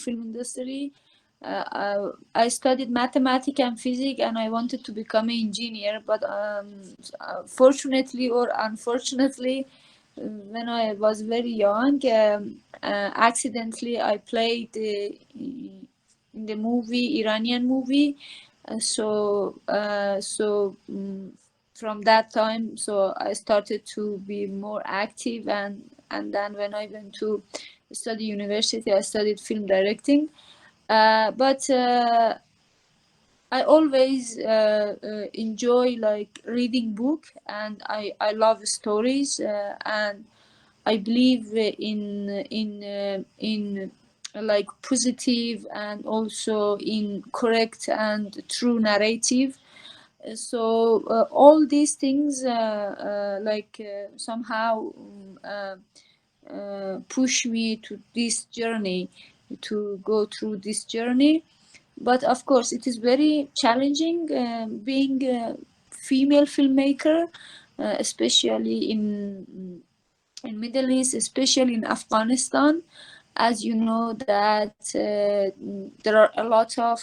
film industry. I studied mathematics and physics, and I wanted to become an engineer. But fortunately or unfortunately, when I was very young, accidentally I played in the movie, Iranian movie. From that time, so I started to be more active, and then when I went to study university, I studied film directing. But I always enjoy like reading book, and I love stories, and I believe in like positive and also in correct and true narrative. So all these things somehow push me to this journey, to go through this journey. But of course it is very challenging being a female filmmaker, especially in Middle East, especially in Afghanistan. As you know that there are a lot of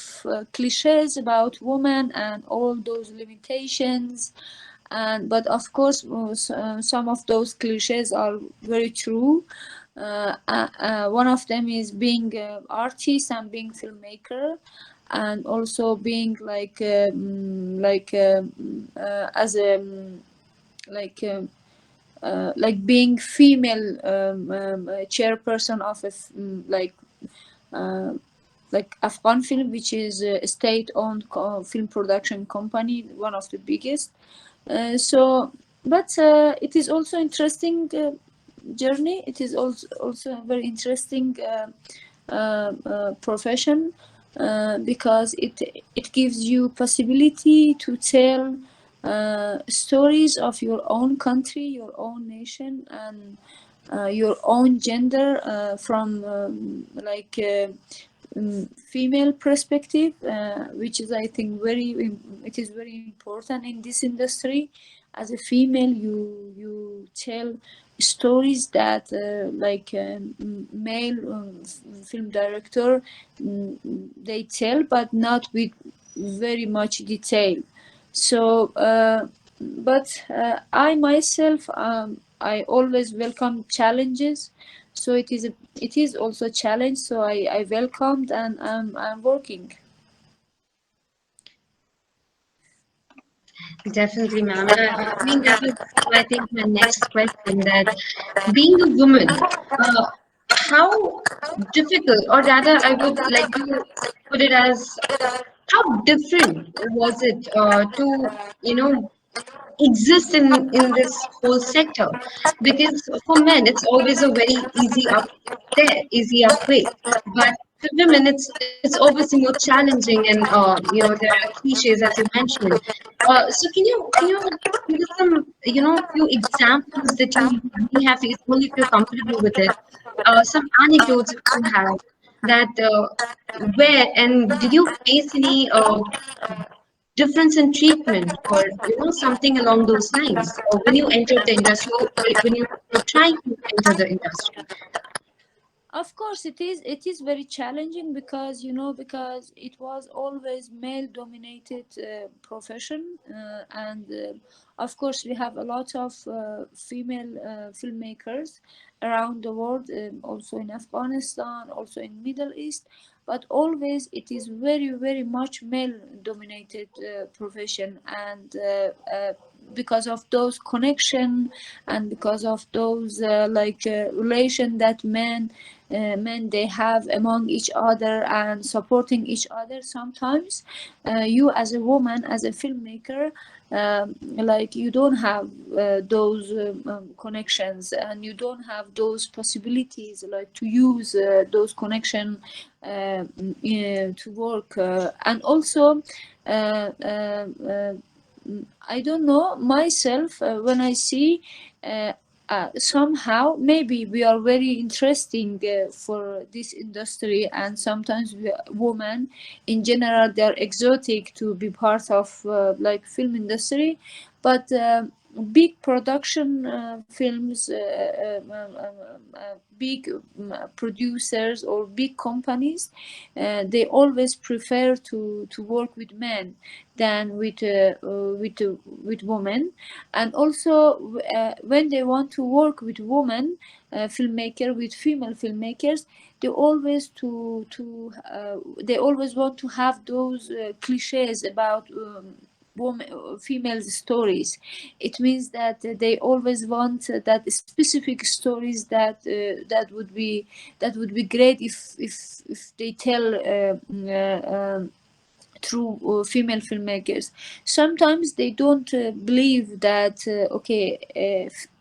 cliches about women and all those limitations, and but of course some of those cliches are very true. One of them is being artist and being filmmaker, and also being as a like being female chairperson of uh, like Afghan Film, which is a state-owned film production company, one of the biggest. But it is also interesting journey. It is also a very interesting profession, because it gives you possibility to tell stories of your own country, your own nation, and your own gender from female perspective, which is I think it is very important in this industry. As a female, you tell stories that male film director they tell, but not with very much detail. So I myself, I always welcome challenges, so it is also a challenge, so I welcomed, and I'm working. Definitely, ma'am. I mean, that was, I think, my next question, that being a woman, how difficult, or rather, I would like to put it as, how different was it to, you know, exist in this whole sector? Because for men it's always a very easy upway, but for women it's obviously more challenging, and there are cliches, as you mentioned. So can you give us some, few examples that you may have faced, only if you're comfortable with it, some anecdotes if you have, that where, and did you face any difference in treatment, or something along those lines, or when you entered the industry, or when you were trying to enter the industry? Of course, it is very challenging, because because it was always male dominated profession, and of course we have a lot of female filmmakers around the world, also in Afghanistan, also in Middle East, but always it is very much male dominated profession, and because of those connection, and because of those relation that men they have among each other and supporting each other. Sometimes you as a woman, as a filmmaker, you don't have those connections, and you don't have those possibilities, like to use those connection to work, and also uh, uh, uh, I don't know myself, when I see somehow maybe we are very interesting for this industry, and sometimes women in general, they're exotic to be part of film industry. But big production films, big producers or big companies, they always prefer to work with men than with women. And also when they want to work with women filmmaker, with female filmmakers, they always want to have those cliches about women, females stories. It means that they always want that specific stories that would be great if they tell through female filmmakers. Sometimes they don't believe that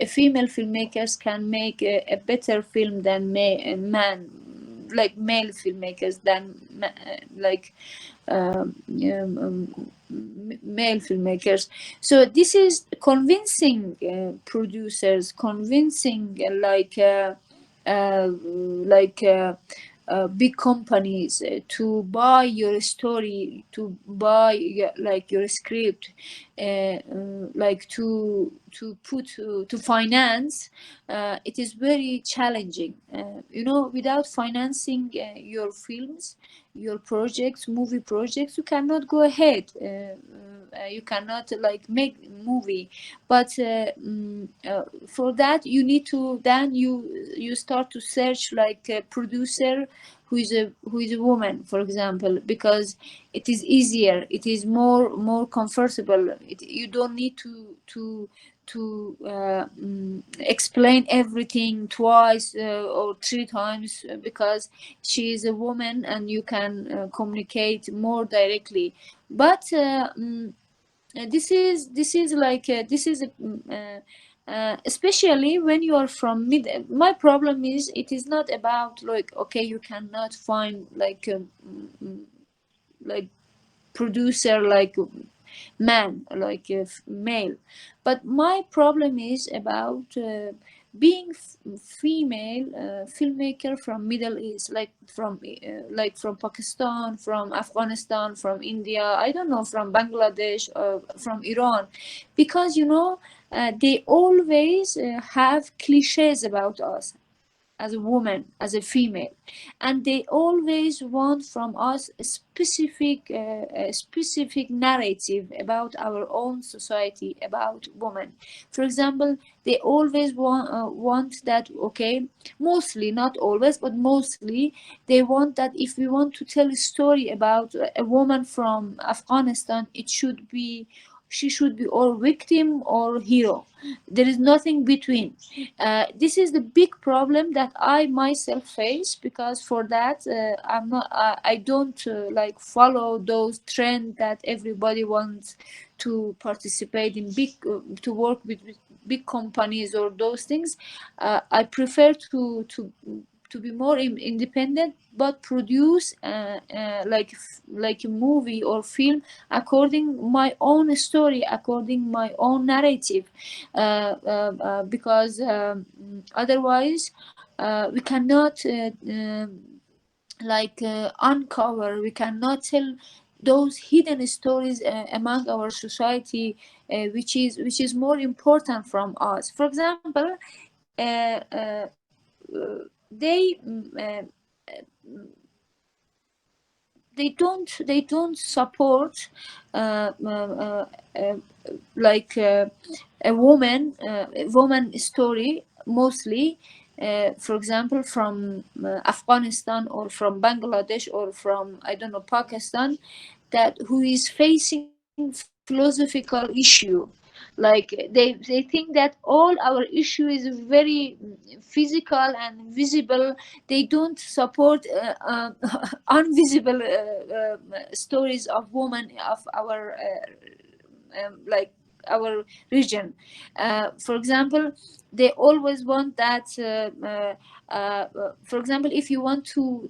female filmmakers can make a better film than man, like male filmmakers than like male filmmakers. So this is convincing producers, convincing like big companies to buy your story, to buy like your script, like to finance. It is very challenging. Without financing your films, your projects, movie projects, you cannot go ahead. You cannot like make movie. But for that you need to, then you start to search like a producer who is a woman, for example, because it is easier, it is more comfortable. You don't need to explain everything twice or three times, because she is a woman and you can communicate more directly. But this is like this is especially when you are from mid. My problem is, it is not about like, okay, you cannot find like producer like man, like a male. But my problem is about being female filmmaker from Middle East, like from Pakistan, from Afghanistan, from India, I don't know, from Bangladesh, from Iran. Because they always have cliches about us as a woman, as a female, and they always want from us a specific narrative about our own society, about women. For example, they always want that, okay, mostly, not always, but mostly, they want that if we want to tell a story about a woman from Afghanistan, it should be, she should be or victim or hero. There is nothing between. This is the big problem that I myself face, because for that I don't like follow those trends that everybody wants to participate in big to work with big companies or those things. I prefer to be more independent, but produce like a movie or film according my own story, according my own narrative. Because otherwise we cannot uncover, we cannot tell those hidden stories among our society, which is more important from us. For example, they they don't support uh, uh, uh, uh, a woman story mostly, for example, from Afghanistan or from Bangladesh or from, I don't know, Pakistan, that who is facing philosophical issue. Like they think that all our issue is very physical and visible. They don't support invisible stories of women of our like our region. For example, they always want that for example, if you want to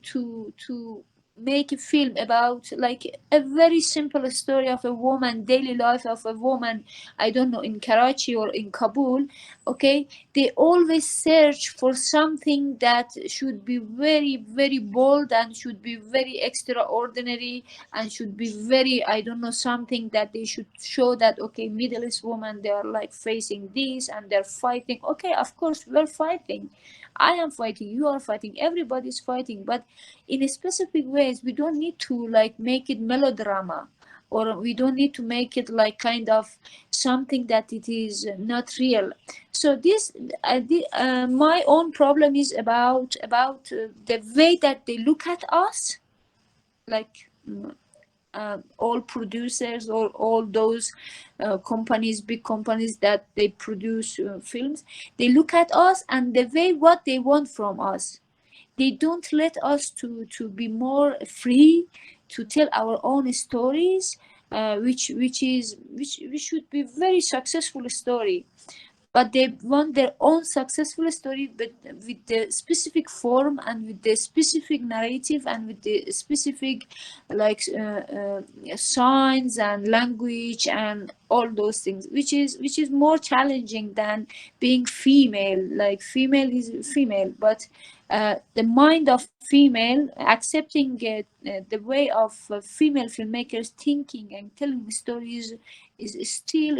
make a film about like a very simple story of a woman, daily life of a woman, I don't know, in Karachi or in Kabul, okay, they always search for something that should be very very bold and should be very extraordinary and should be very, I don't know, something that they should show that okay, Middle East women, they are like facing this and they're fighting. Okay, of course we're fighting, I am fighting, you are fighting, everybody's fighting, but in specific ways. We don't need to like make it melodrama, or we don't need to make it like kind of something that it is not real. So this my own problem is about the way that they look at us, like all producers or all those companies, big companies that they produce films, they look at us and the way what they want from us. They don't let us to be more free to tell our own stories, which should be very successful story, but they want their own successful story, but with the specific form and with the specific narrative and with the specific like signs and language and all those things, which is more challenging than being female. Like female is female, but the mind of female accepting the way of female filmmakers thinking and telling stories is still,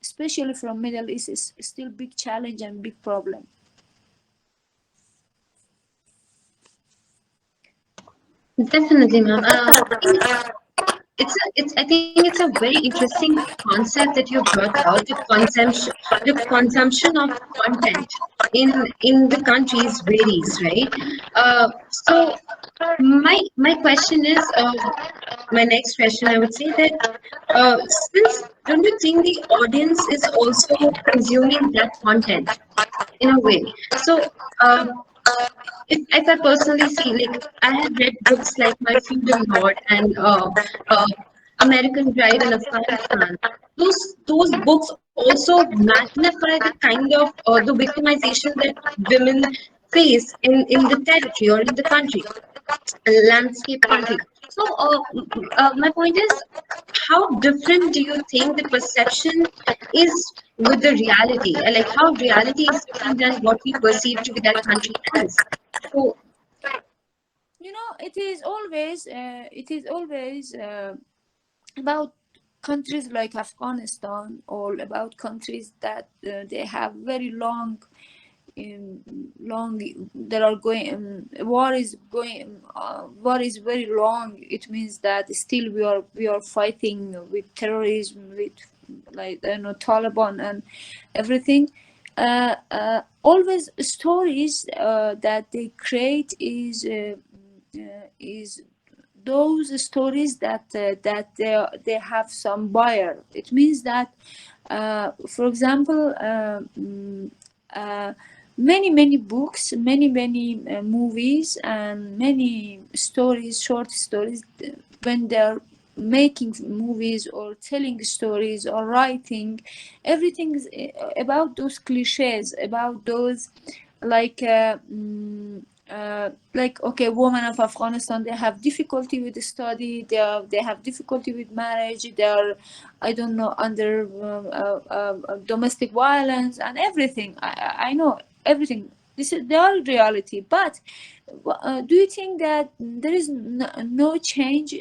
especially from Middle East, is still big challenge and big problem. Definitely, ma'am. I think it's a very interesting concept that you brought out. The consumption of content in the countries varies, right? So my question is, my next question, I would say that since don't you think the audience is also consuming that content in a way? So if I personally see, like, I have read books like My Feudal Lord and American Bride in Afghanistan. Those books also magnify the kind of the victimization that women face in the territory or in the country, landscape country. So my point is, how different do you think the perception is with the reality? Like how reality is different than what we perceive to be that country as. So It is always about countries like Afghanistan, or about countries that they have very um, long there are going war is very long. It means that still we are fighting with terrorism, with like Taliban and everything. Always stories that they create is those stories that they have some buyer. It means that for example uh, many books, many movies and many stories, short stories, when they're making movies or telling stories or writing, everything is about those cliches, about those like like okay, women of Afghanistan, they have difficulty with the study, they have difficulty with marriage, they are, I don't know, under domestic violence and everything. I know everything. This is their reality. But do you think that there is no change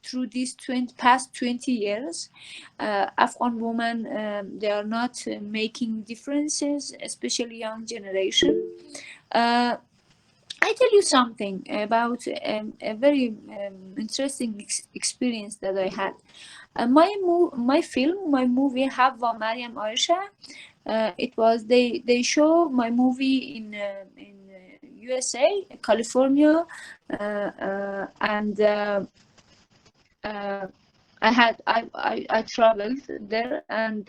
through these past 20 years? Afghan women, they are not making differences, especially young generation. Uh, I tell you something about a very interesting experience that I had. My film, my movie Havva Mariam Aisha. It was they show my movie in USA, California, and uh, I traveled there, and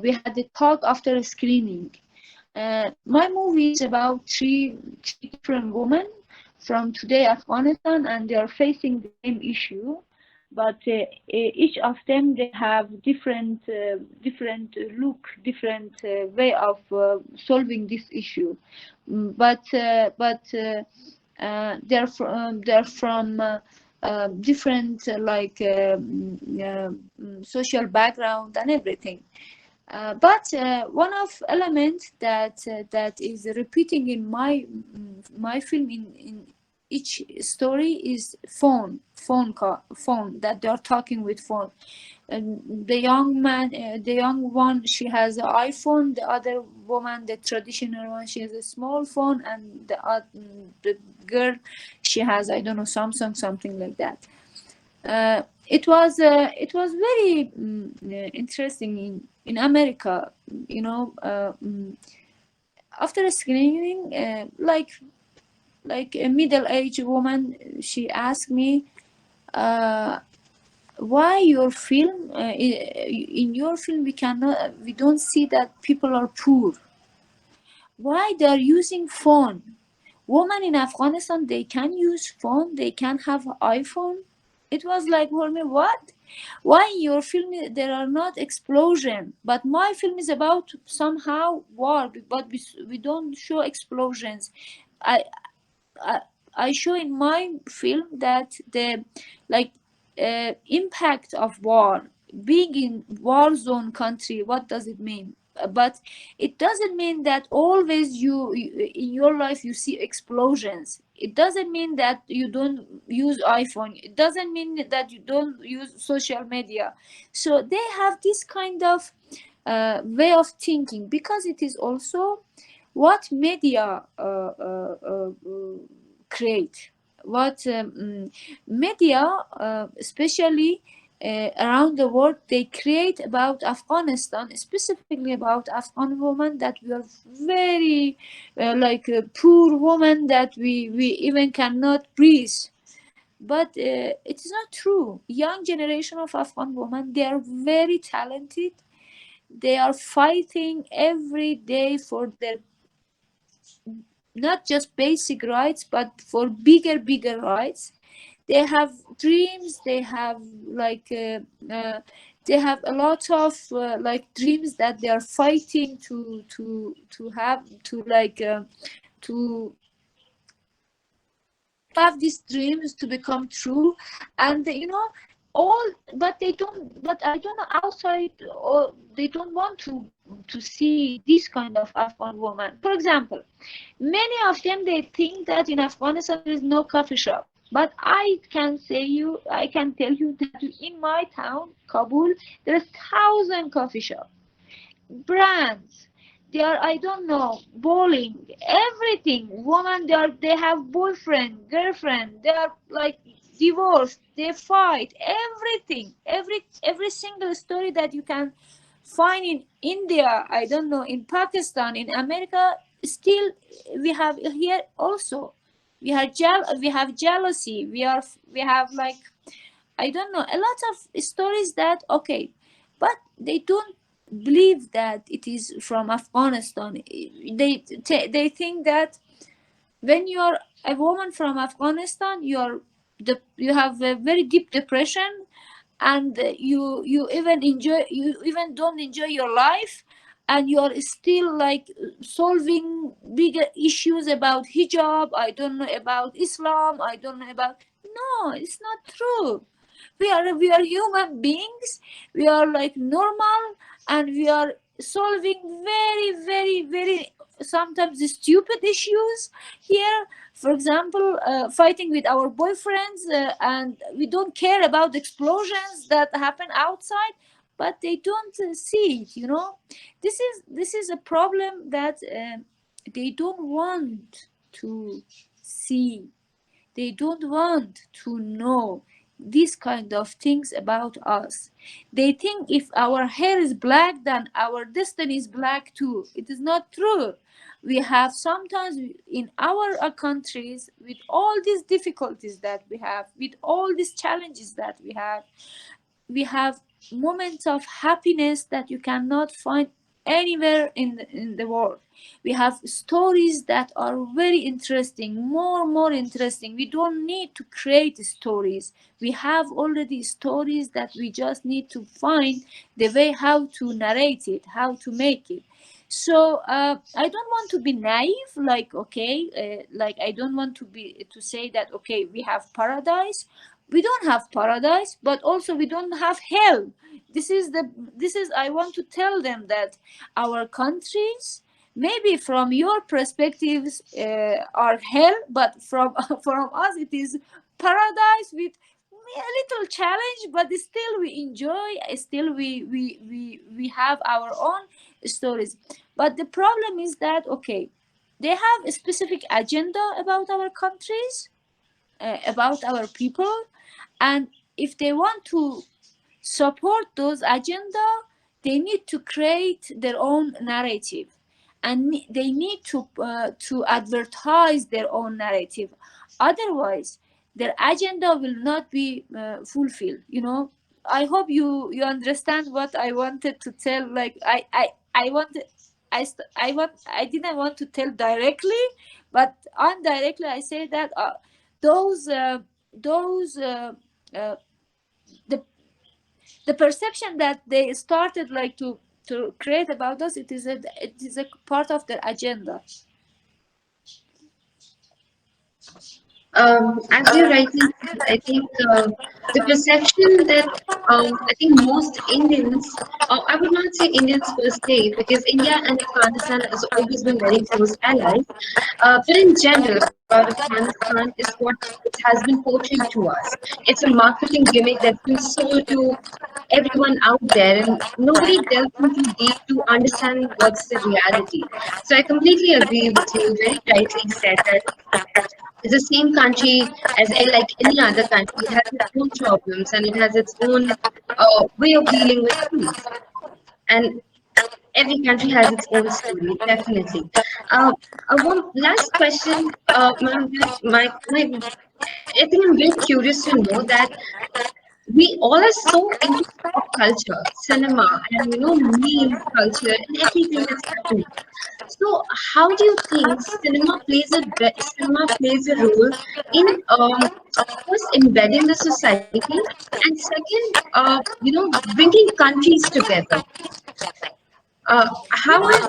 we had a talk after a screening. My movie is about three different women from today Afghanistan, and they are facing the same issue. but each of them they have different look, different way of solving this issue. But they're from different social background and everything. But one of element that is repeating in my film in each story is phone that they are talking with phone. And the young one, she has an iPhone. The other woman, the traditional one, she has a small phone, and the girl, she has, I don't know, Samsung, something like that. It was very interesting in America. After screening, like a middle-aged woman, she asked me, uh, "Why your film? In your film, we don't see that people are poor. Why they are using phone? Women in Afghanistan, they can use phone, they can have iPhone." It was like for me, what? Why in your film there are not explosion, but my film is about somehow war, but we don't show explosions. I I, I show in my film that the like impact of war, being in war zone country, what does it mean? But it doesn't mean that always in your life you see explosions. It doesn't mean that you don't use iPhone. It doesn't mean that you don't use social media. So they have this kind of way of thinking, because it is also what media create, what media, especially around the world, they create about Afghanistan, specifically about Afghan women, that we are very poor women, that we even cannot breathe. But it is not true. Young generation of Afghan women, they are very talented. They are fighting every day for their not just basic rights, but for bigger rights. They have dreams. They have like they have a lot of dreams that they are fighting to have to to have these dreams to become true. And all, but they don't, but I don't know, outside, or they don't want to see this kind of Afghan woman. For example, many of them, they think that in Afghanistan there is no coffee shop. But I can tell you that in my town, Kabul, there is 1,000 coffee shops, brands. They are, I don't know, bowling, everything. Women, they have boyfriend, girlfriend. They are like divorced. They fight. Everything, every single story that you can find in India, I don't know, in Pakistan, in America, still we have here also. We have jealousy. We have like, I don't know, a lot of stories that, okay, but they don't believe that it is from Afghanistan. They think that when you are a woman from Afghanistan, you have a very deep depression, and you even don't enjoy your life, and you are still like solving bigger issues about hijab, I don't know, about Islam, I don't know about. No, it's not true. We are human beings. We are like normal, and we are solving very sometimes stupid issues here. For example, fighting with our boyfriends, and we don't care about explosions that happen outside, but they don't see it. This is a problem that they don't want to see. They don't want to know these kind of things about us. They think if our hair is black, then our destiny is black too. It is not true. We have sometimes in our countries, with all these difficulties that we have, with all these challenges that we have moments of happiness that you cannot find anywhere in the world. We have stories that are very interesting, more interesting. We don't need to create stories. We have already stories that we just need to find the way how to narrate it, how to make it. So I don't want to be naive, like okay, like I don't want to be to say that okay, we have paradise. We don't have paradise, but also we don't have hell. This is I want to tell them that our countries, maybe from your perspectives, are hell, but from from us it is paradise with a little challenge, but still we enjoy, still we have our own stories. But the problem is that okay, they have a specific agenda about our countries, about our people, and if they want to support those agenda, they need to create their own narrative, and they need to advertise their own narrative. Otherwise their agenda will not be fulfilled, you know. I hope you understand what I wanted to tell. Like I wanted, I didn't want to tell directly, but indirectly I say that those those uh, the the perception that they started like to create about us, it is a part of their agenda. As you rightly said, I think the perception that I think most Indians, or I would not say Indians per se, because India and Afghanistan has always been very close allies, but in general about Afghanistan is what it has been portrayed to us. It's a marketing gimmick that's been sold to everyone out there, and nobody delves into deep to understand what's the reality. So I completely agree with you. Very rightly said that it's the same country as like any other country. It has its own problems and it has its own way of dealing with things. And every country has its own story, definitely. One last question, ma'am. I think I'm very curious to know that we all are so into pop culture, cinema, and meme culture and everything that's happening. So, how do you think cinema plays a role in first embedding the society, and second, bringing countries together? You How know, is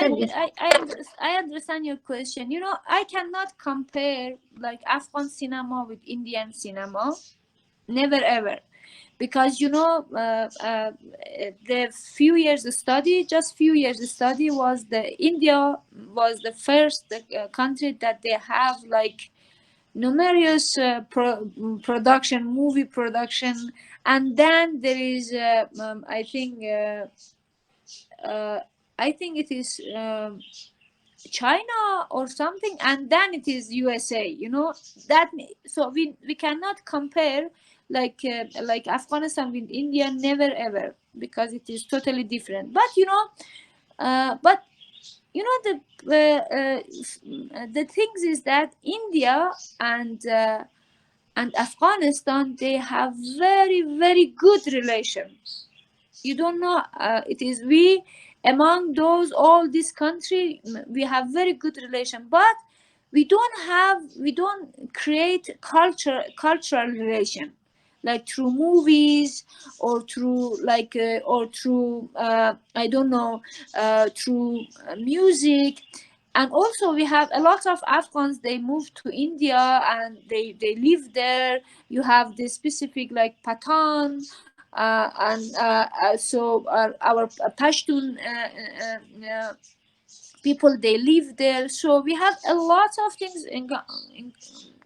I, yes, I, I, I understand your question. You know, I cannot compare like Afghan cinema with Indian cinema. Never ever. Because you know, the few years study, just few years study, was the India was the first country that they have like numerous production, movie production, and then there is uh, I think it is China or something, and then it is USA. You know that, so we cannot compare like Afghanistan with India, never ever, because it is totally different. But but you know the things is that India and Afghanistan, they have very good relations. You don't know, it is we among those all this country, we have very good relation, but we don't create cultural relation, like through movies, or through or through I don't know, through music. And also we have a lot of Afghans, they moved to India and they live there. You have the specific like Pathan, and our Pashtun people, they live there. So we have a lot of things in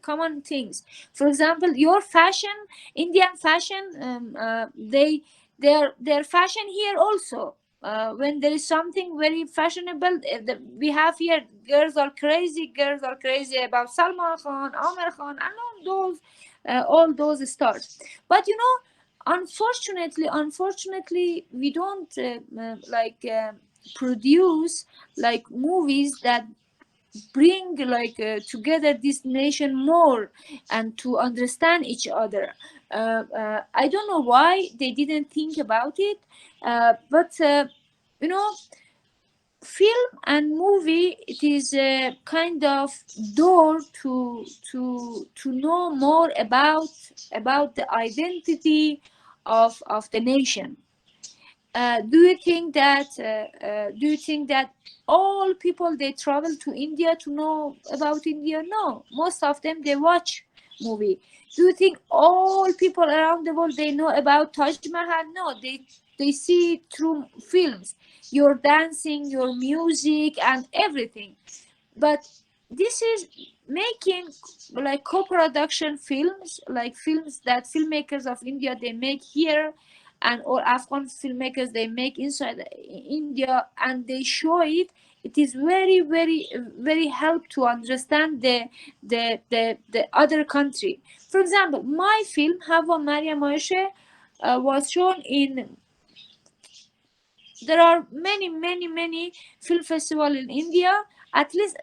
common things. For example, your fashion, Indian fashion, their fashion here also. When there is something very fashionable, we have here, girls are crazy about Salman Khan, Amir Khan, and all those stars. But you know, unfortunately we don't produce like movies that bring like together this nation more and to understand each other. I don't know why they didn't think about it, but you know, film and movie, it is a kind of door to know more about the identity of the nation. Do you think that all people they travel to India to know about India? No, most of them they watch movie. Do you think all people around the world they know about Taj Mahal? No, they see it through films, your dancing, your music, and everything. But this is making like co-production films, like films that filmmakers of India they make here, and or Afghan filmmakers they make inside India, and they show it. It is very help to understand the other country. For example, my film Hava Maria Moshe was shown in, there are many film festival in India. At least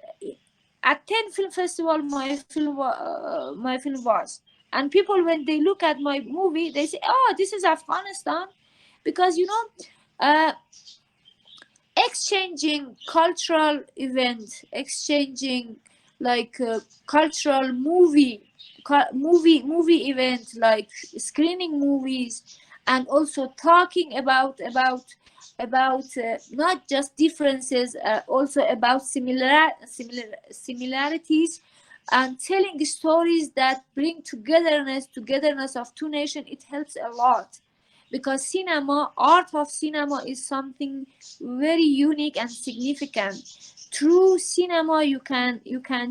at 10 film festival my film was. And people when they look at my movie they say, oh, this is Afghanistan. Because you know, uh, exchanging cultural events, exchanging like cultural movie events, like screening movies, and also talking about not just differences, also about similarities, and telling stories that bring togetherness of two nations. It helps a lot, because cinema, art of cinema, is something very unique and significant. Through cinema you can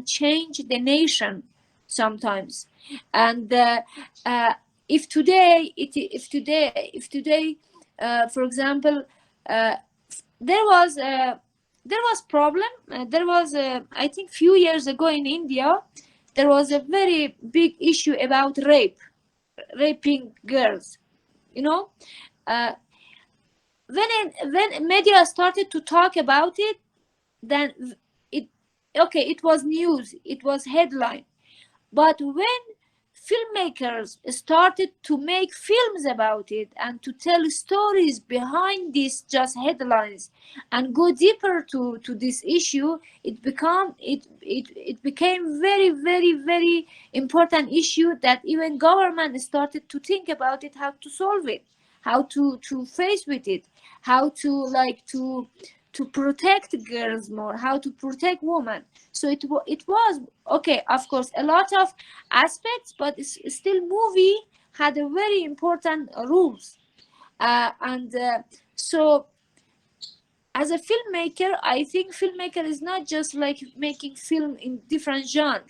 change the nation sometimes. And if today if today for example, uh, there was there was problem, there was I think few years ago in India there was a very big issue about raping girls, you know. uh, when media started to talk about it, then it, okay, it was news, it was headline. But when filmmakers started to make films about it and to tell stories behind these just headlines and go deeper to this issue, it became very important issue, that even government started to think about it, how to solve it, how to face with it, how to like to protect girls more, how to protect women. So it was okay, of course, a lot of aspects, but still movie had a very important rules. And so as a filmmaker, I think filmmaker is not just like making film in different genre.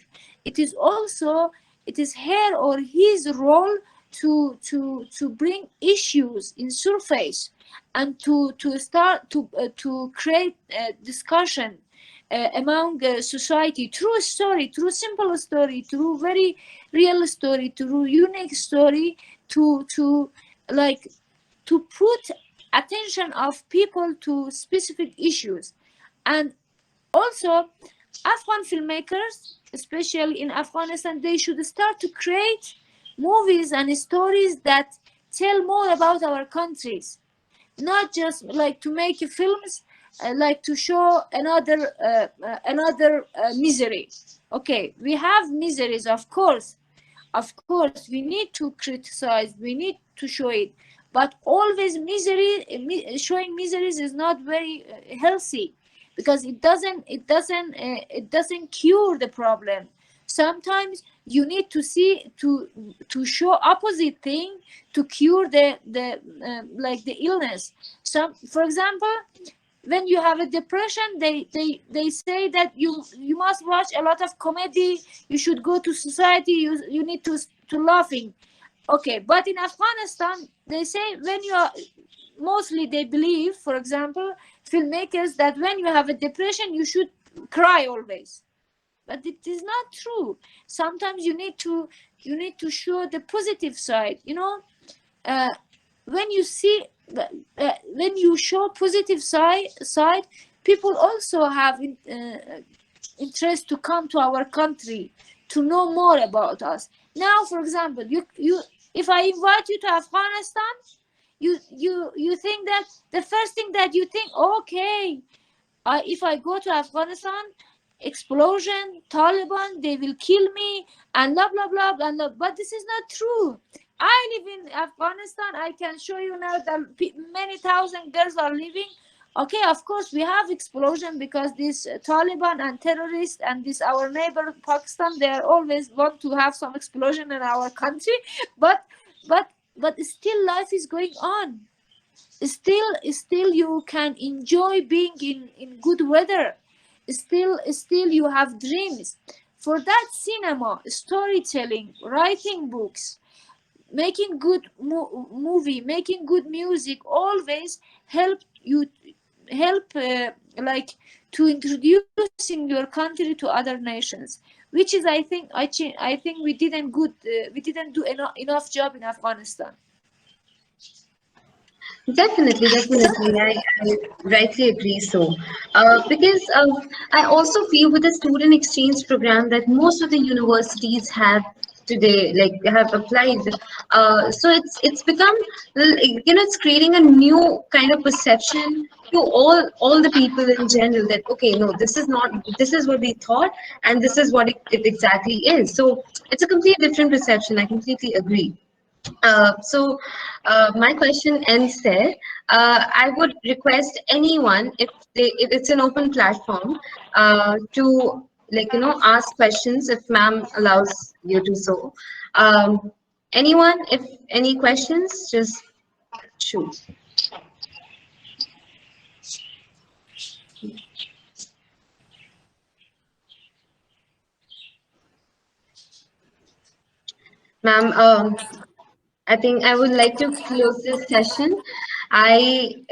It is also, it is her or his role to bring issues in surface, and to start to create discussion among society through story, through simple story, through very real story, through unique story, to like to put attention of people to specific issues. And also Afghan filmmakers, especially in Afghanistan, they should start to create movies and stories that tell more about our countries, not just like to make films like to show another misery. Okay, we have miseries, of course we need to criticize, we need to show it, but always showing miseries is not very healthy, because it doesn't cure the problem. Sometimes you need to see to show opposite thing to cure the like the illness. Some, for example, when you have a depression, they say that you must watch a lot of comedy, you should go to society, you need to laughing. Okay, but in Afghanistan they say when you are, mostly they believe, for example, filmmakers, that when you have a depression you should cry always. But it is not true. Sometimes you need to show the positive side, you know. uh, when you see when you show positive side, people also have interest to come to our country to know more about us. Now, for example, you if I invite you to Afghanistan, you think that the first thing that you think, okay, if I go to Afghanistan, explosion, Taliban, they will kill me, and blah blah blah blah. Blah. But this is not true. I live in Afghanistan. I can show you now that many thousand girls are living. Okay, of course we have explosion because this Taliban and terrorists and this our neighbor Pakistan, they are always want to have some explosion in our country, but but but still life is going on. Still you can enjoy being in good weather. Still you have dreams. For that, cinema, storytelling, writing books, making good movie, making good music always help you, help like to introducing your country to other nations, which is I think we didn't do enough job in Afghanistan. Definitely, definitely. I rightly agree so. Because I also feel with the student exchange program that most of the universities have today, like have applied. So it's become, it's creating a new kind of perception to all the people in general that okay, no, this is not, this is what we thought, and this is what it exactly is. So it's a completely different perception. I completely agree. My question ends there. I would request anyone, if it's an open platform, to ask questions if ma'am allows you to so. Anyone, if any questions, just shoot. Ma'am, I think I would like to close this session.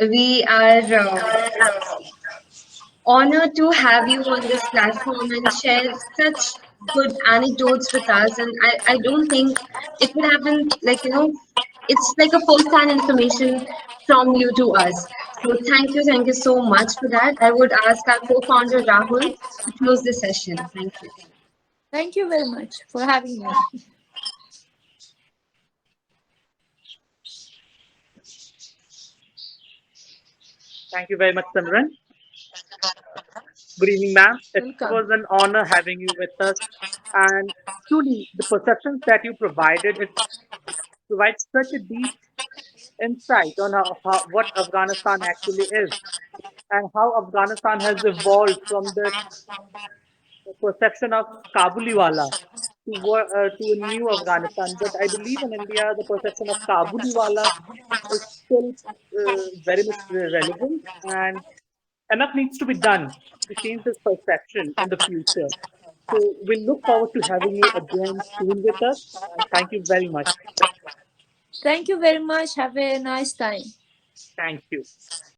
We are honored to have you on this platform and share such good anecdotes with us. And I don't think it would have been it's like a first-hand information from you to us. So thank you so much for that. I would ask our co-founder Rahul to close the session. Thank you. Thank you very much for having me. Thank you very much, Simran. Good evening, ma'am. It Welcome. was an honor having you with us. And truly, the perceptions that you provided, it provides such a deep insight on what Afghanistan actually is and how Afghanistan has evolved from the perception of Kabuliwala to a new Afghanistan. But I believe in India, the perception of Kabuliwala is still very much relevant, and enough needs to be done to change this perception in the future. So we look forward to having you again soon with us, and thank you very much. Thank you very much. Have a nice time. Thank you.